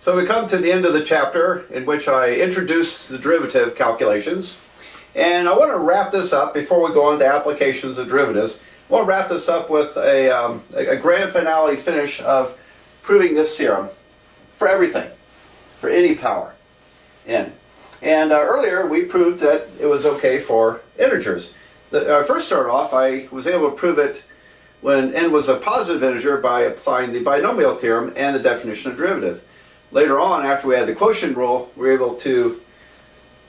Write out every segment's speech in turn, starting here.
So we come to the end of the chapter in which I introduced the derivative calculations. And I want to wrap this up before we go on to applications of derivatives. I want to wrap this up with a grand finale finish of proving this theorem for everything, for any power n. And earlier we proved that it was okay for integers. I first started off, I was able to prove it when n was a positive integer by applying the binomial theorem and the definition of derivative. Later on, after we had the quotient rule, we were able to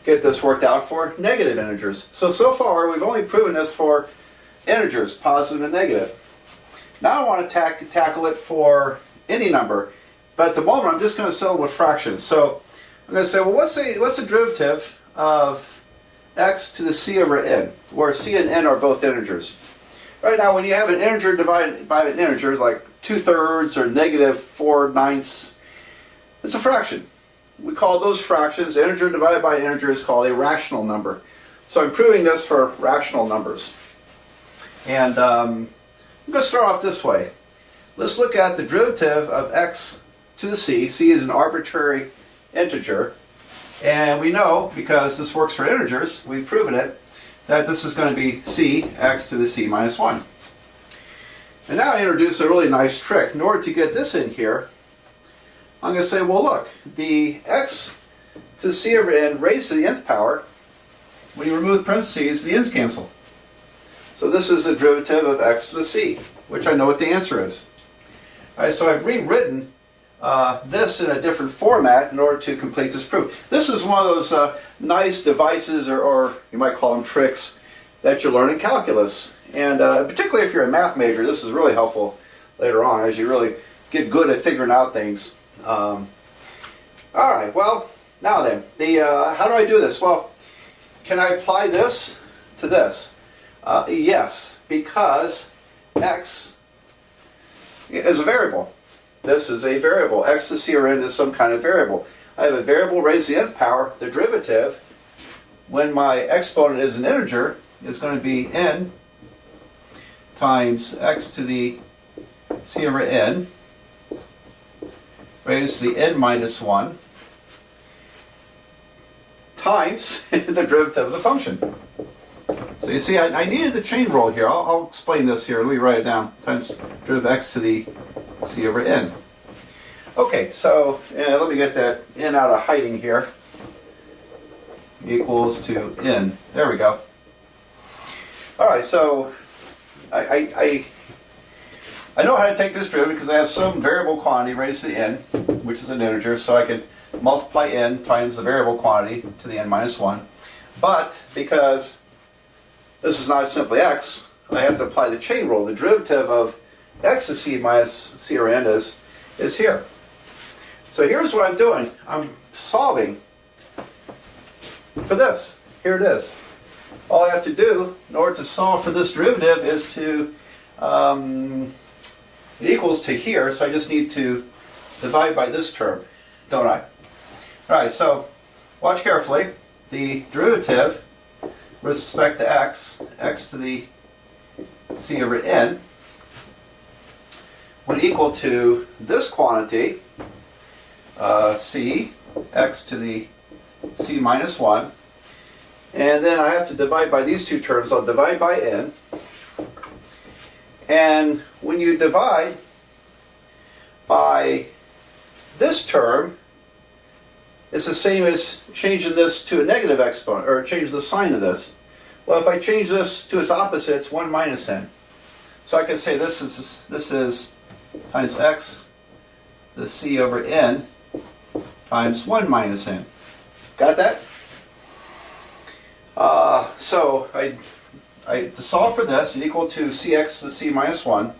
get this worked out for negative integers. So far, we've only proven this for integers, positive and negative. Now I want to tackle it for any number, but at the moment I'm just going to settle with fractions. So I'm going to say, well, what's the derivative of x to the c over n, where c and n are both integers? Right now, when you have an integer divided by an integer, like 2/3 or -4/9, it's a fraction. We call those fractions, integer divided by integer is called a rational number. So I'm proving this for rational numbers. And I'm going to start off this way. Let's look at the derivative of x to the c. C is an arbitrary integer. And we know, because this works for integers, we've proven it, that this is going to be c x to the c minus 1. And now I introduce a really nice trick. In order to get this in here, I'm going to say, well, look, the x to the c over n raised to the nth power, when you remove the parentheses, the n's cancel. So this is the derivative of x to the c, which I know what the answer is. All right, so I've rewritten this in a different format in order to complete this proof. This is one of those nice devices, or you might call them tricks, that you learn in calculus. And particularly if you're a math major, this is really helpful later on as you really get good at figuring out things. All right, well, now then, how do I do this? Well, can I apply this to this? Yes, because x is a variable. This is a variable. X to c or n is some kind of variable. I have a variable raised to the nth power. The derivative, when my exponent is an integer, is going to be n times x to the c over n raised to the n minus 1 times the derivative of the function. So you see, I needed the chain rule here. I'll explain this here. Let me write it down. Times derivative of x to the c over n. Okay, so let me get that n out of hiding here. Equals to n. There we go. All right, so I know how to take this derivative because I have some variable quantity raised to the n, which is an integer, so I can multiply n times the variable quantity to the n minus 1. But because this is not simply x, I have to apply the chain rule. The derivative of x to c minus c over n is here. So here's what I'm doing. I'm solving for this. Here it is. All I have to do in order to solve for this derivative is to, it equals to here, so I just need to divide by this term, don't I? Alright, so watch carefully. The derivative with respect to x, x to the c over n, would equal to this quantity, c, x to the c minus 1, and then I have to divide by these two terms. I'll divide by n, and when you divide by this term, it's the same as changing this to a negative exponent, or change the sign of this. Well, if I change this to its opposite, it's 1 minus n. So I can say this is times x, the c over n, times 1 minus n. Got that? So to solve for this, it equal to cx to the c minus 1.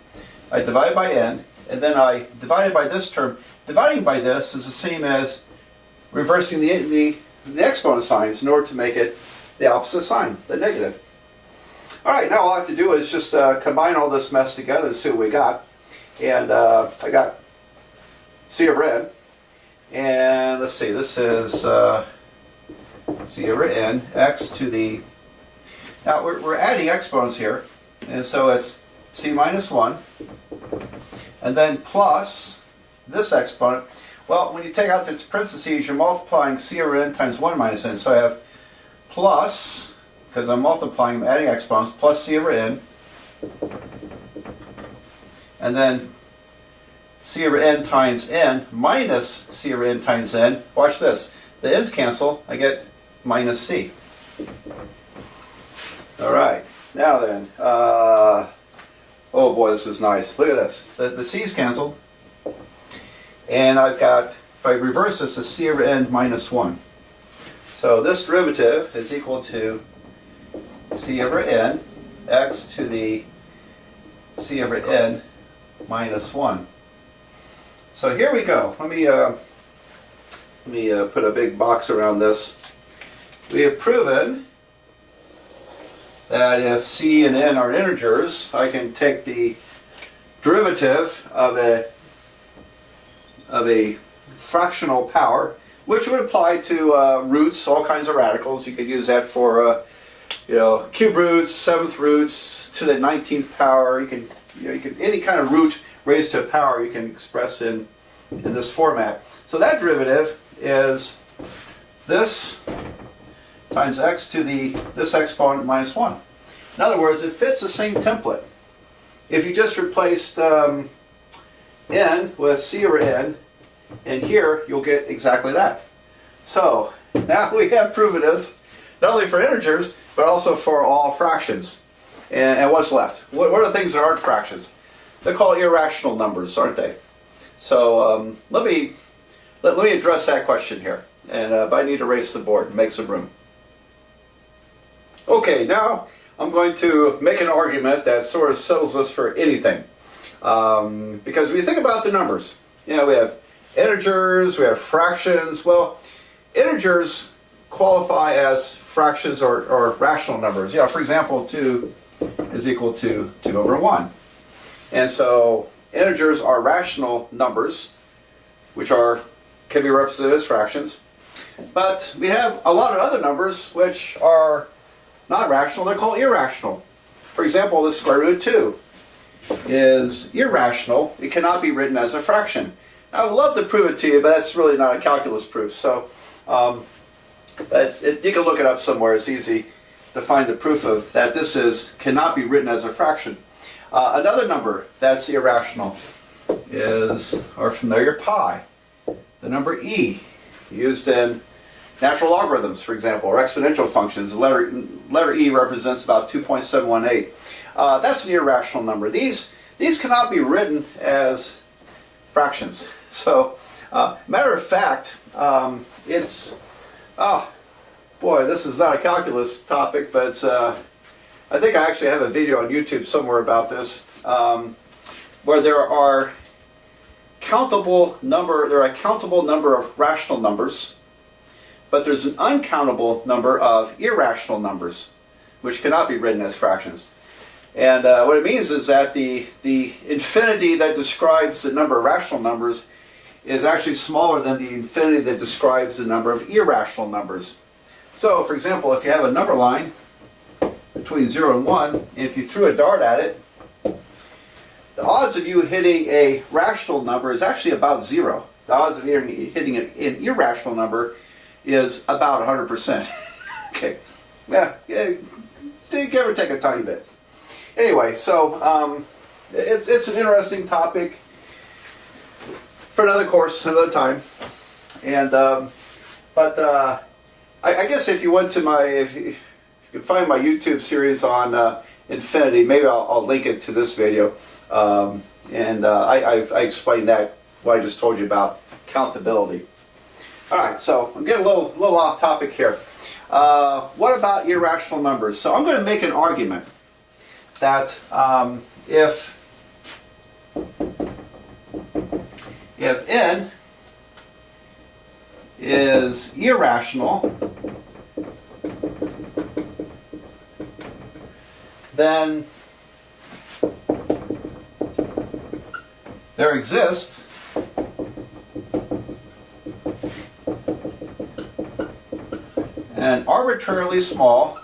I divide by n, and then I divide it by this term. Dividing by this is the same as reversing the exponent signs in order to make it the opposite sign, the negative. All right, now all I have to do is just combine all this mess together and see what we got. And I got c over n. And let's see, this is c over n, x to the... Now we're adding exponents here. And so it's c minus 1. And then plus this exponent. Well, when you take out its parentheses, you're multiplying c over n times 1 minus n. So I have plus, because I'm multiplying, I'm adding exponents, plus c over n. And then c over n times n minus c over n times n. Watch this. The n's cancel. I get minus c. All right. Now then. Oh boy, this is nice. Look at this. The c's canceled. And I've got, if I reverse this, is c over n minus 1. So this derivative is equal to c over n, x to the c over n minus 1. So here we go. Let me put a big box around this. We have proven that if c and n are integers, I can take the derivative of a fractional power, which would apply to roots, all kinds of radicals. You could use that for cube roots, seventh roots to the 19th power. You can any kind of root raised to a power you can express in this format. So that derivative is this times x to this exponent minus 1. In other words, it fits the same template. If you just replaced n with c over n, and here you'll get exactly that. So now we have proven this, not only for integers, but also for all fractions. And what's left? What are the things that aren't fractions? They're called irrational numbers, aren't they? So let me address that question here. And but I need to erase the board and make some room. Okay, now I'm going to make an argument that sort of settles this for anything. Because when you think about the numbers, we have integers, we have fractions. Well, integers qualify as fractions or rational numbers. For example, 2 is equal to 2 over 1. And so integers are rational numbers, which can be represented as fractions. But we have a lot of other numbers which are not rational. They're called irrational. For example, the square root of 2 is irrational. It cannot be written as a fraction. I would love to prove it to you, but that's really not a calculus proof. So you can look it up somewhere. It's easy to find the proof of that this cannot be written as a fraction. Another number that's irrational is our familiar pi. The number e, used in natural logarithms, for example, or exponential functions. The letter e represents about 2.718. That's an irrational number. These cannot be written as fractions. So, matter of fact, this is not a calculus topic, but it's, I think I actually have a video on YouTube somewhere about this, where there are a countable number of rational numbers, but there's an uncountable number of irrational numbers, which cannot be written as fractions. And what it means is that the infinity that describes the number of rational numbers is actually smaller than the infinity that describes the number of irrational numbers. So, for example, if you have a number line between 0 and 1, and if you threw a dart at it, the odds of you hitting a rational number is actually about 0. The odds of you hitting an irrational number is about 100%. Okay, yeah, give or take a tiny bit. Anyway, so it's an interesting topic for another course, another time. And I guess if you went to if you could find my YouTube series on infinity, maybe I'll link it to this video. I explained what I just told you about countability. All right, so I'm getting a little off topic here. What about irrational numbers? So I'm going to make an argument that if n is irrational, then there exists an arbitrarily small,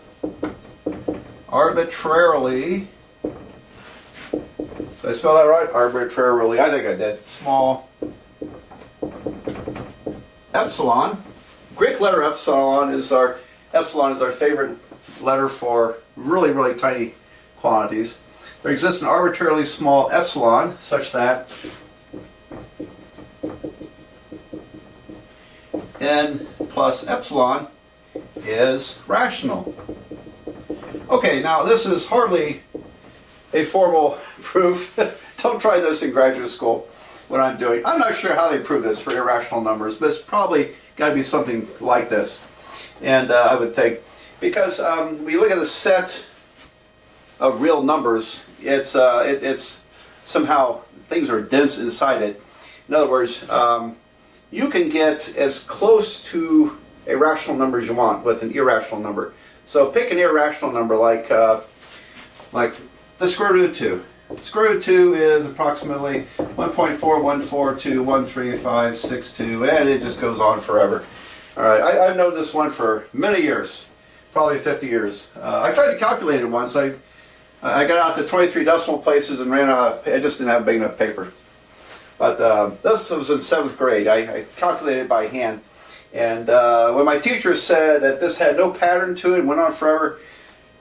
did I spell that right? Arbitrarily, I think I did. Small epsilon. Greek letter epsilon is our favorite letter for really, really tiny quantities. There exists an arbitrarily small epsilon such that n plus epsilon is rational. Okay, now this is hardly a formal proof. Don't try this in graduate school, what I'm doing. I'm not sure how they prove this for irrational numbers, but it's probably got to be something like this. And I would think, because when you look at the set of real numbers, it's somehow things are dense inside it. In other words, you can get as close to a rational number as you want with an irrational number. So pick an irrational number like the square root of 2. The square root of 2 is approximately 1.414213562, and it just goes on forever. All right, I've known this one for many years, probably 50 years. I tried to calculate it once. I got out to 23 decimal places and ran out. I just didn't have big enough paper. But this was in 7th grade. I calculated by hand. And when my teacher said that this had no pattern to it and went on forever,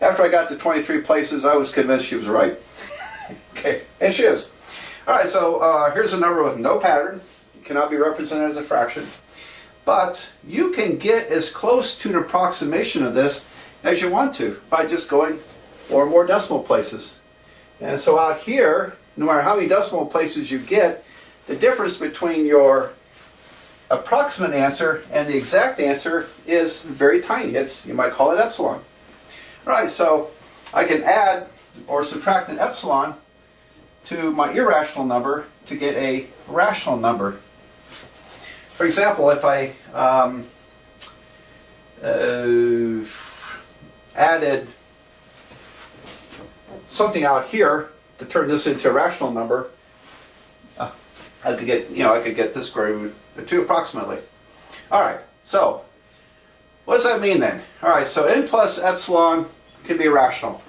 after I got to 23 places, I was convinced she was right. Okay, and she is. All right, so here's a number with no pattern. It cannot be represented as a fraction. But you can get as close to an approximation of this as you want to by just going more and more decimal places. And so out here, no matter how many decimal places you get, the difference between your approximate answer and the exact answer is very tiny. You might call it epsilon. All right, so I can add or subtract an epsilon to my irrational number to get a rational number. For example, if I added something out here to turn this into a rational number, I could get this square root of 2 approximately. All right, so what does that mean then? All right, so n plus epsilon can be rational,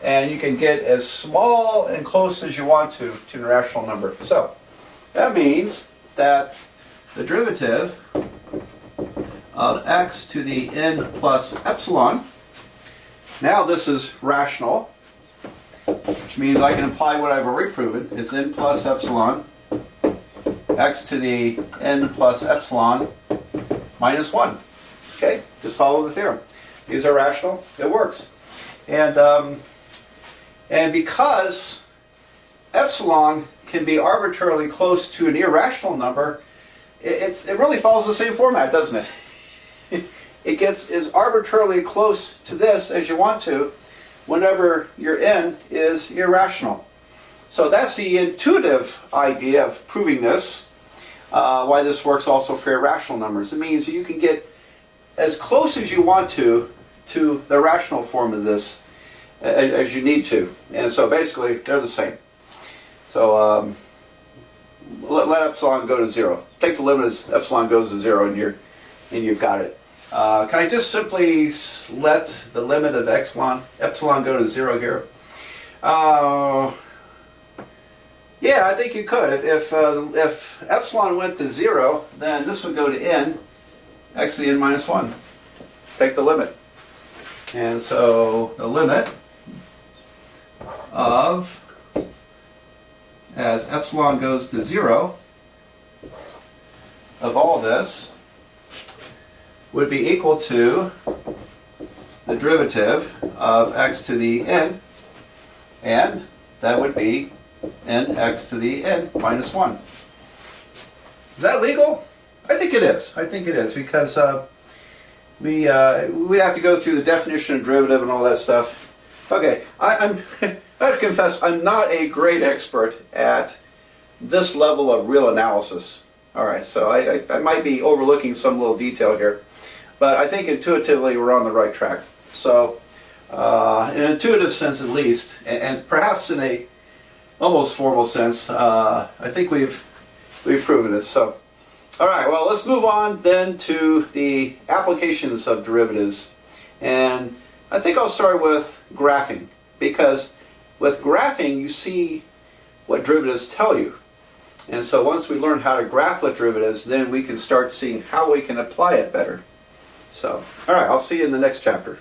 and you can get as small and close as you want to an irrational number. So that means that the derivative of x to the n plus epsilon, now this is rational, which means I can imply what I've already proven. It's n plus epsilon, x to the n plus epsilon minus 1. Okay, just follow the theorem. These are rational, it works. And because epsilon can be arbitrarily close to an irrational number, it really follows the same format, doesn't it? It gets as arbitrarily close to this as you want to whenever your n is irrational. So that's the intuitive idea of proving this, why this works also for irrational numbers. It means you can get as close as you want to the rational form of this as you need to. And so basically they're the same. So let epsilon go to 0. Take the limit as epsilon goes to 0 and you've got it. Can I just simply let the limit of epsilon go to 0 here? Yeah, I think you could. If epsilon went to 0, then this would go to n, x to the n minus 1. Take the limit. And so the limit of, as epsilon goes to 0, of all this would be equal to the derivative of x to the n, and that would be nx to the n minus 1. Is that legal? I think it is. I think it is, because we have to go through the definition of derivative and all that stuff. Okay, I have to confess, I'm not a great expert at this level of real analysis. All right, so I might be overlooking some little detail here, but I think intuitively we're on the right track. So, in an intuitive sense at least, and perhaps in a almost formal sense, I think we've proven this. So, all right, well, let's move on then to the applications of derivatives. And I think I'll start with graphing, because with graphing you see what derivatives tell you. And so once we learn how to graph with derivatives, then we can start seeing how we can apply it better. So, all right, I'll see you in the next chapter.